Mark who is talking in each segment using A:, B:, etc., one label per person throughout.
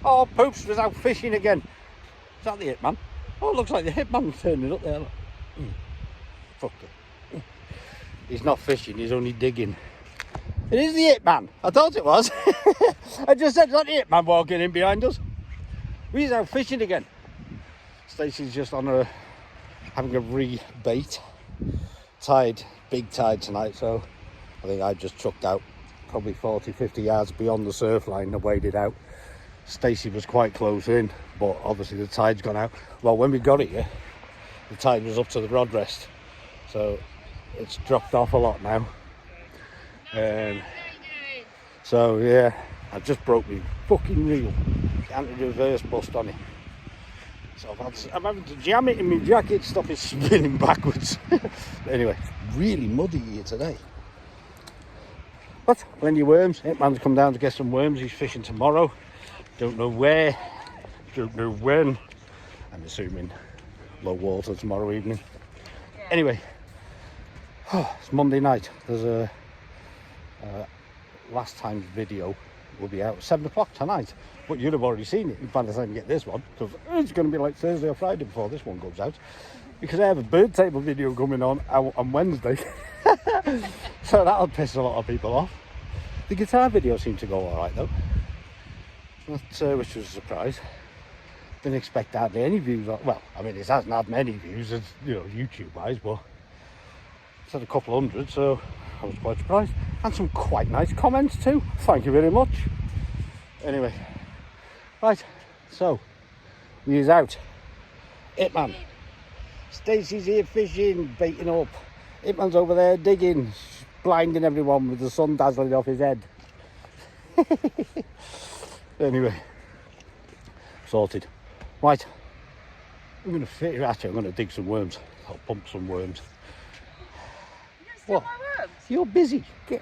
A: Oh, Poops was out fishing again. Is that the hitman? Oh, it looks like the hitman's turning up there. Fuck it. He's not fishing, he's only digging. It is the hitman. I thought it was. I just said, is that the hitman walking in behind us? He's out fishing again. Stacey's just on having a rebait. Tide, big tide tonight, so I think I just chucked out probably 40-50 yards beyond the surf line and waded out. Stacey was quite close in, but obviously the tide's gone out. Well, when we got it here, the tide was up to the rod rest, so it's dropped off a lot now. So yeah, I just broke my fucking reel. Anti-reverse bust on it. So I'm having to jam it in my jacket to stop it spinning backwards. Anyway, it's really muddy here today. But plenty of worms. Hitman's come down to get some worms. He's fishing tomorrow. Don't know where. Don't know when. I'm assuming low water tomorrow evening. Anyway, it's Monday night. There's a last time's video will be out at 7 o'clock tonight, but you'd have already seen it by the time you get this one, because it's going to be like Thursday or Friday before this one goes out, because I have a bird table video coming on Wednesday. So that'll piss a lot of people off. The guitar video seemed to go alright though, which was a surprise. Didn't expect hardly any views. Well, I mean, it hasn't had many views, as you know, YouTube wise, but it's had a couple hundred, so I was quite surprised. And some quite nice comments too. Thank you very much. Anyway, right, so we's out. Hitman. Stacey's here fishing, baiting up. Hitman's over there digging, blinding everyone with the sun dazzling off his head. Anyway, sorted. Right, I'm going to fit. Actually, I'm going to dig some worms. I'll pump some worms.
B: What? Worms?
A: You're busy. Get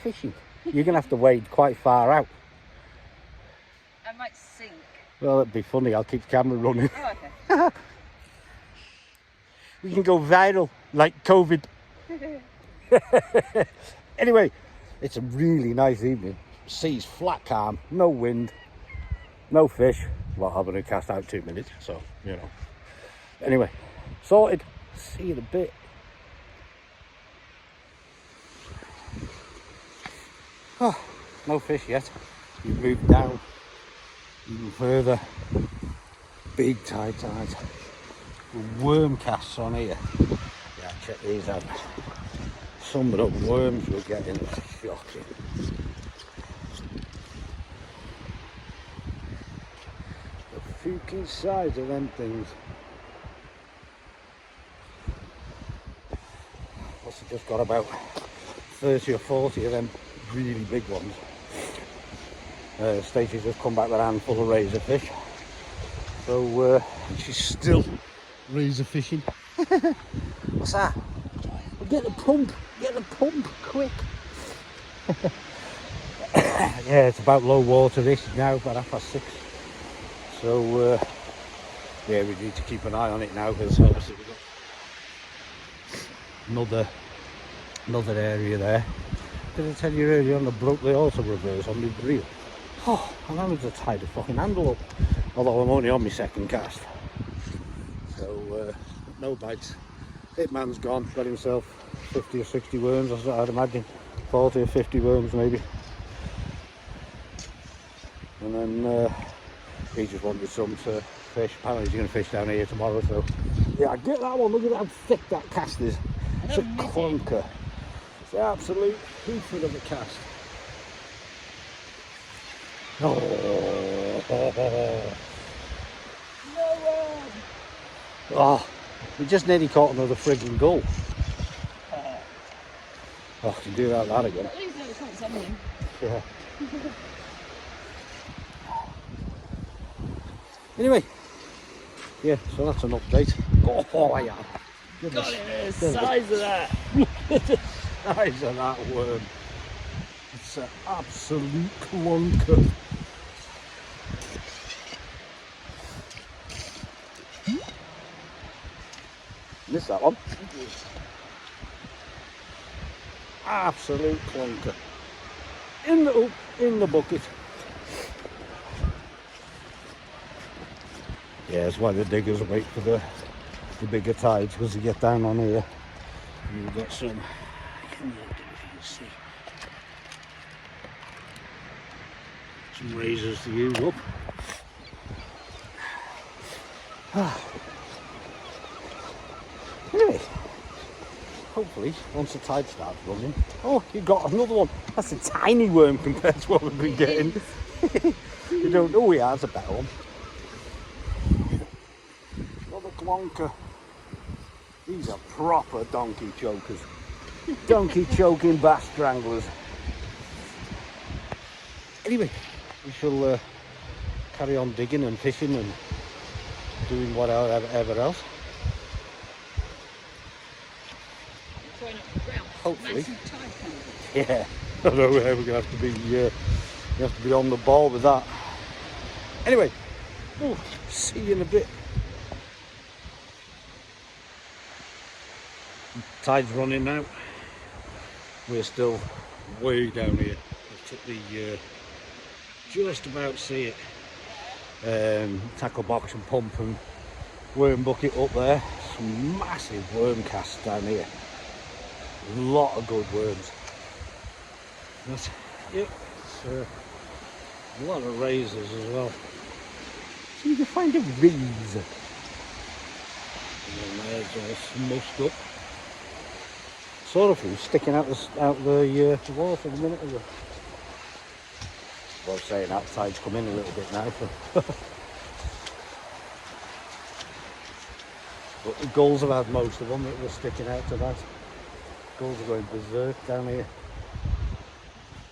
A: fishing. You're going to have to wade quite far out.
B: I might sink.
A: Well, that'd be funny. I'll keep the camera running.
B: Oh, okay.
A: We can go viral like COVID. Anyway, it's a really nice evening. Sea's flat calm, no wind, no fish. Well, I'm going to cast out 2 minutes, so, you know. Anyway, sorted. See you in a bit. Oh, no fish yet. You've moved down even further. Big tide. Worm casts on here. Yeah, check these out. Some of the worms we're getting are shocking. The fucking size of them things. Must have just got about 30 or 40 of them really big ones. Stacey's just come back with a handful of razor fish. So she's still razor fishing. What's that? Well, get the pump quick. Yeah, it's about low water this now, about 6:30. So yeah, we need to keep an eye on it now, because obviously we've got another area there. Did I tell you earlier on, they also reverse on the reel? Oh, I'm having to tie the fucking handle up, although I'm only on my second cast. So no bites. Hitman's gone, got himself 50 or 60 worms, I'd imagine 40 or 50 worms maybe. And then he just wanted some to fish. Apparently he's going to fish down here tomorrow, so yeah, I get that one. Look at how thick that cast is. It's a clunker. It's the absolute hoofing of the cast. Oh. Oh, we just nearly caught another frigging gull. Oh, I can do that again.
B: At least it's not something.
A: Yeah. Anyway, yeah, so that's an update. Oh, I am.
B: God, the size of that.
A: Look at the size of that worm. It's an absolute clunker. Missed that one. Absolute clunker. In the bucket. Yeah, that's why the diggers wait for the bigger tides, because you get down on here and you've got some, if you can see, some razors to use up. Anyway, hopefully once the tide starts running, oh, you got another one. That's a tiny worm compared to what we've been getting. You don't know, yeah, that's a better one. Another clonker. These are proper donkey chokers. Donkey choking bass stranglers. Anyway, we shall carry on digging and fishing and doing whatever else. Hopefully. Yeah. I don't know, we're gonna have to be you have to be on the ball with that. Anyway, see you in a bit. Tide's running now. We're still way down here. I took the just about see it. Tackle box and pump and worm bucket up there. Some massive worm casts down here. A lot of good worms. But, yeah, it's a lot of razors as well. So you can find a razor. And there's all smushed up. Saw a few sticking out the water a minute ago. I was saying outside's come in a little bit now. But the gulls have had most of them that were sticking out tonight. Gulls are going berserk down here.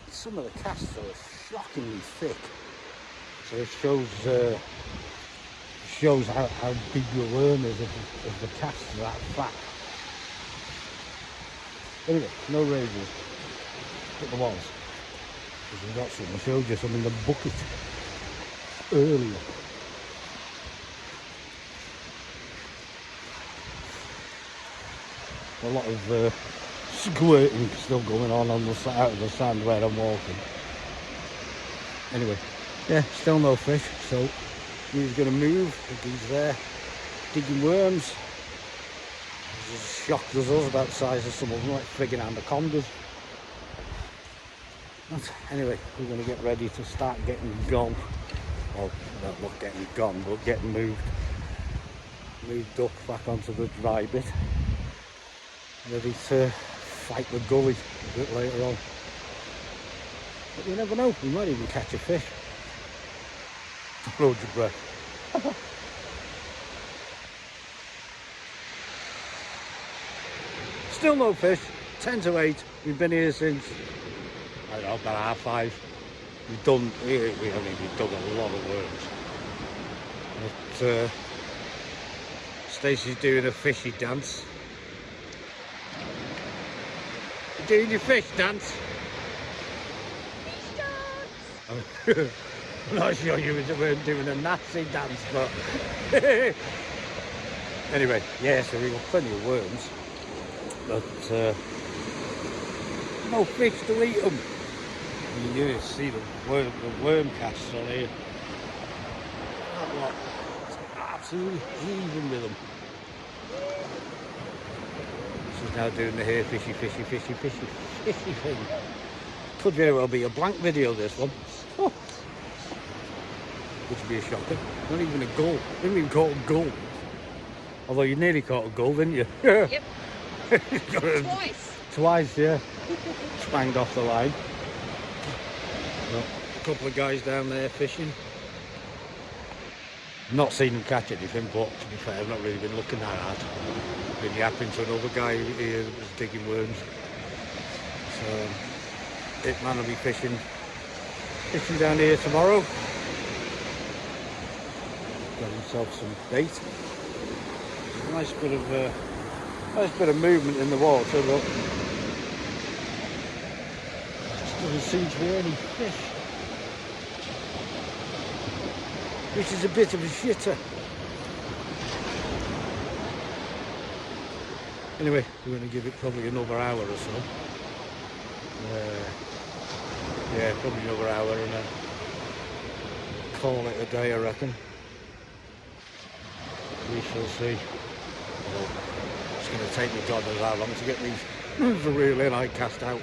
A: Some of the casts are shockingly thick, so it shows how big your worm is if the casts are that fat. Anyway, no razors, but there was, because we got some. I showed you some in the bucket earlier. A lot of squirting still going on the out of the sand where I'm walking. Anyway, yeah, still no fish, so he's going to move. He's there digging worms. He's as shocked as us about the size of some of them, like friggin' anacondas. But anyway, we're going to get ready to start getting gone. Well, not getting gone, but getting moved up back onto the dry bit. Ready to fight the gully a bit later on. But you never know, we might even catch a fish. Hold your breath. Still no fish, 10 to 8. We've been here since, I don't know, about 5:30. We've done a lot of worms. But Stacey's doing a fishy dance. Doing your fish dance? Fish dance! I'm not sure you were doing a Nazi dance, but anyway, yeah, so we've got plenty of worms, but no fish to eat them. You can see the worm casts on here. It's absolutely heaving with them. She's now doing the hair fishy thing. Could very well be a blank video, this one. Oh. Which would be a shocker. Not even a gull. Didn't even caught a gull. Although you nearly caught a gull, didn't you?
B: Yep.
A: Twice. Twice, yeah. Spanged off the line. Well, a couple of guys down there fishing. Not seen them catch anything, but to be fair, I've not really been looking that hard. Been yapping to another guy here that was digging worms. So, Hitman will be fishing down here tomorrow. Got himself some bait. Nice bit of movement in the water, but just doesn't seem to be any fish. Which is a bit of a shitter. Anyway, we're going to give it probably another hour or so. Yeah, probably another hour and then call it a day, I reckon. We shall see. Well, it's going to take me God knows how long to get the reel in. I cast out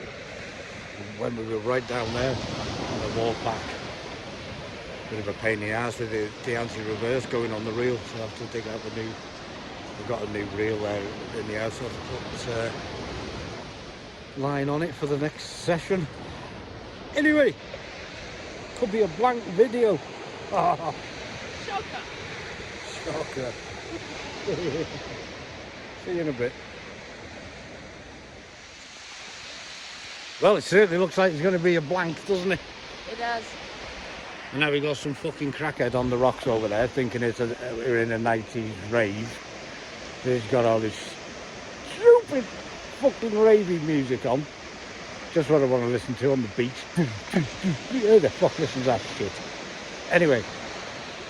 A: when we were right down there on the walk back. Bit of a pain in the ass with the anti-reverse going on the reel, so I have to dig out the new. We've got a new reel there in the house, so I have to put line on it for the next session. Anyway, could be a blank video. Oh.
B: Shocker.
A: Shocker. See you in a bit. Well, it certainly looks like it's going to be a blank, doesn't it?
B: It does.
A: And now we got some fucking crackhead on the rocks over there, thinking we're in a 90s rave. He's got all this stupid fucking raving music on. Just what I want to listen to on the beach. Who the fuck listens to that shit? Anyway,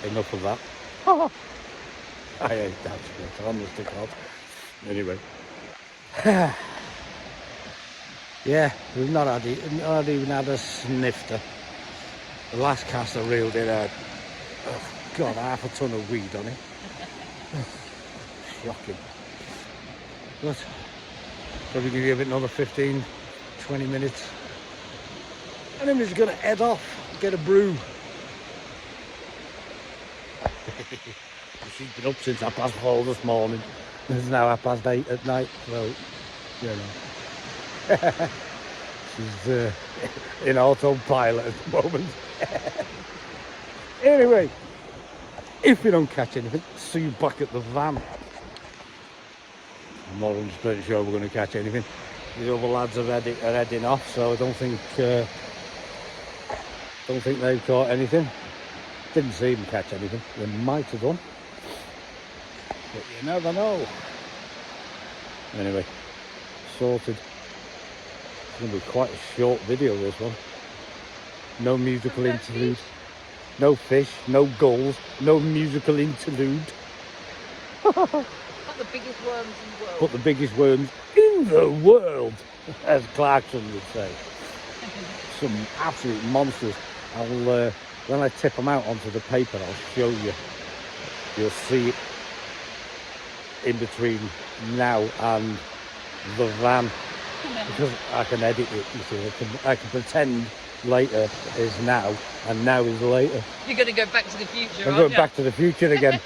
A: enough of that. I hate that shit, honest to God. Anyway. Yeah, we've not even had a snifter. The last cast I reeled in had, oh God, half a ton of weed on it. Shocking. But probably give you a bit another 15, 20 minutes. And then we're just going to head off, get a brew. She's been up since 4:30 this morning. It's now 8:30 at night, so, you know. She's in autopilot at the moment. Anyway, if we don't catch anything, see you back at the van. I'm not 100% sure we're going to catch anything. The other lads are heading off, so I don't think they've caught anything. Didn't see them catch anything. They might have done, but you never know. Anyway, sorted. It's going to be quite a short video, this one. No musical interlude. No fish, no gulls, no musical interlude.
B: Not the biggest worms in the world.
A: But the biggest worms in the world, as Clarkson would say. Some absolute monsters. I'll when I tip them out onto the paper, I'll show you. You'll see it in between now and the van, because I can edit it. You see, I can pretend later is now and now is later.
B: You're going to go back to the future,
A: I'm going back to the future again.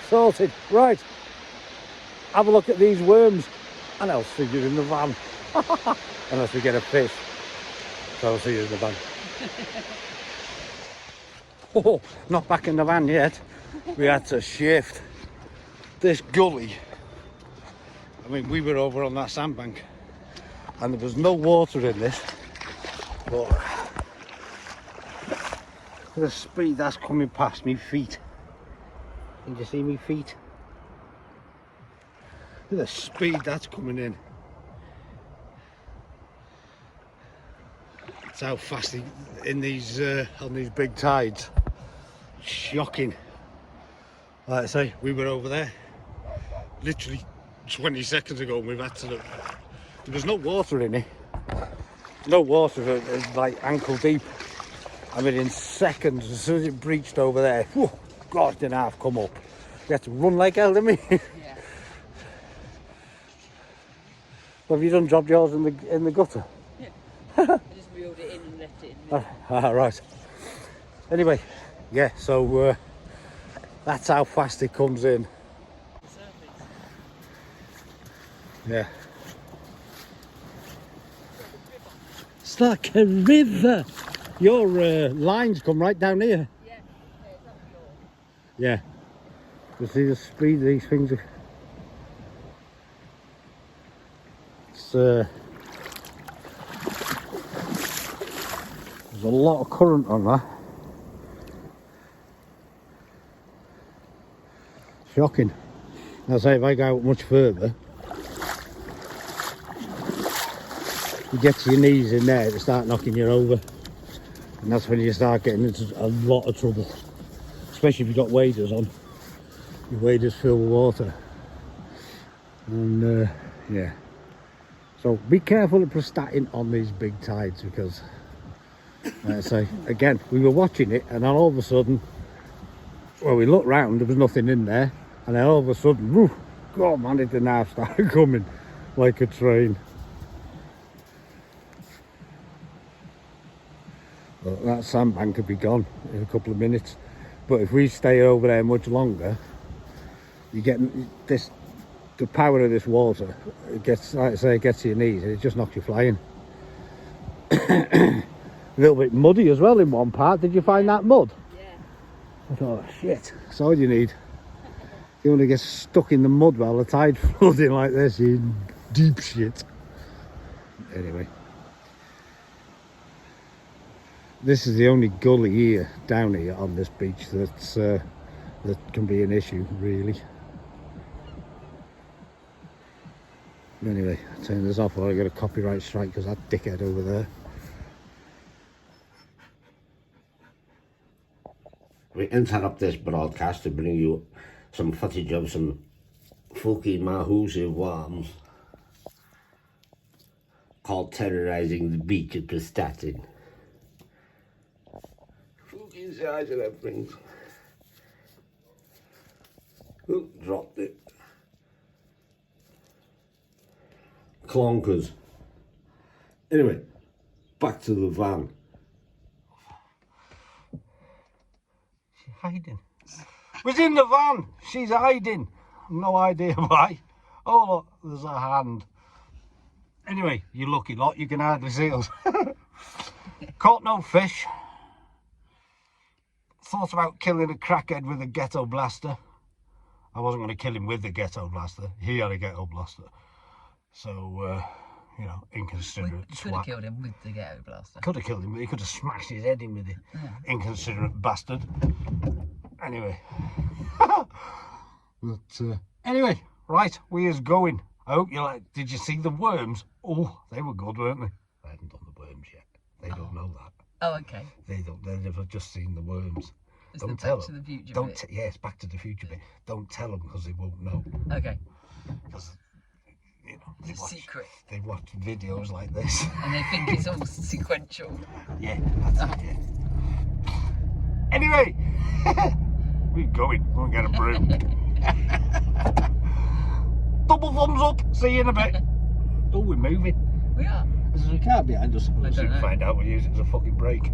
A: Sorted. Right. Have a look at these worms and I'll see you in the van. Unless we get a fish. So I'll see you in the van. Oh, not back in the van yet. We had to shift this gully. I mean, we were over on that sandbank and there was no water in this. But the speed that's coming past me feet. Can you see me feet? Look at the speed that's coming in. It's how fast in these on these big tides. Shocking. Like I say, we were over there literally 20 seconds ago and we've had to look. There was no water in it. No water, it's like ankle deep. I mean, in seconds, as soon as it breached over there, whew, God, didn't half come up. We had to run like hell, didn't we?
B: Yeah.
A: Well, have you done dropped yours in the gutter?
B: Yeah. I just reeled it in and left it in.
A: Right. Anyway, yeah, so that's how fast it comes in. Yeah. It's like a river. Your lines come right down here.
B: Yeah, it's up yours.
A: Yeah. You see the speed of these things. It's there's a lot of current on that. Shocking. I'll say if I go out much further, you get to your knees in there to start knocking you over, and that's when you start getting into a lot of trouble, especially if you've got waders on. Your waders fill with water, and yeah, so be careful of Prestatyn on these big tides, because like I say again, we were watching it and then all of a sudden Well, we looked round, there was nothing in there, and then all of a sudden, woof, God man, the knife started coming like a train. Well, that sandbank could be gone in a couple of minutes, but if we stay over there much longer, you get this, the power of this water, it gets, like I say, it gets to your knees and it just knocks you flying. A little bit muddy as well in one part. Did you find that mud?
B: Yeah.
A: I thought, shit, that's all you need. You want to get stuck in the mud while the tide's flooding like this, you deep shit. Anyway. This is the only gully here, down here on this beach, that's that can be an issue, really. Anyway, I'll turn this off or I got a copyright strike because that dickhead over there.
C: We interrupt this broadcast to bring you some footage of some fucking Mahusi worms called terrorising the beach at Prestatyn. Fucking size of them things. Oh, dropped it. Clonkers. Anyway, back to the van.
A: She's hiding. Was in the van. She's hiding. No idea why. Oh look, there's a hand. Anyway, you lucky lot, you can hardly see us. Caught no fish. Thought about killing a crackhead with a ghetto blaster. I wasn't going to kill him with the ghetto blaster. He had a ghetto blaster. So, you know, inconsiderate
B: You could have killed him with the ghetto blaster.
A: Could have killed him, but he could have smashed his head in with it. Yeah. Inconsiderate bastard. Anyway. But, anyway, right, we is going. I hope you like, did you see the worms? Oh, they were good, weren't they? I haven't done the worms yet. They don't know that.
B: Oh, okay.
A: They've never just seen the worms.
B: It's
A: Don't
B: the
A: tell
B: Back to
A: them.
B: the Future
A: Don't
B: bit.
A: yeah, it's Back to the Future bit. Don't tell them because they won't know.
B: Okay.
A: Because, you know,
B: It's a secret.
A: They watch videos like this.
B: And they think it's all sequential.
A: Yeah, that's it, yeah. Anyway, we're going. We'll get a broom. Double thumbs up. See you in a bit. Oh, we're moving.
B: We are.
A: There's a car behind us.
B: I don't
A: We'll
B: know.
A: find out. We'll use it as a fucking brake.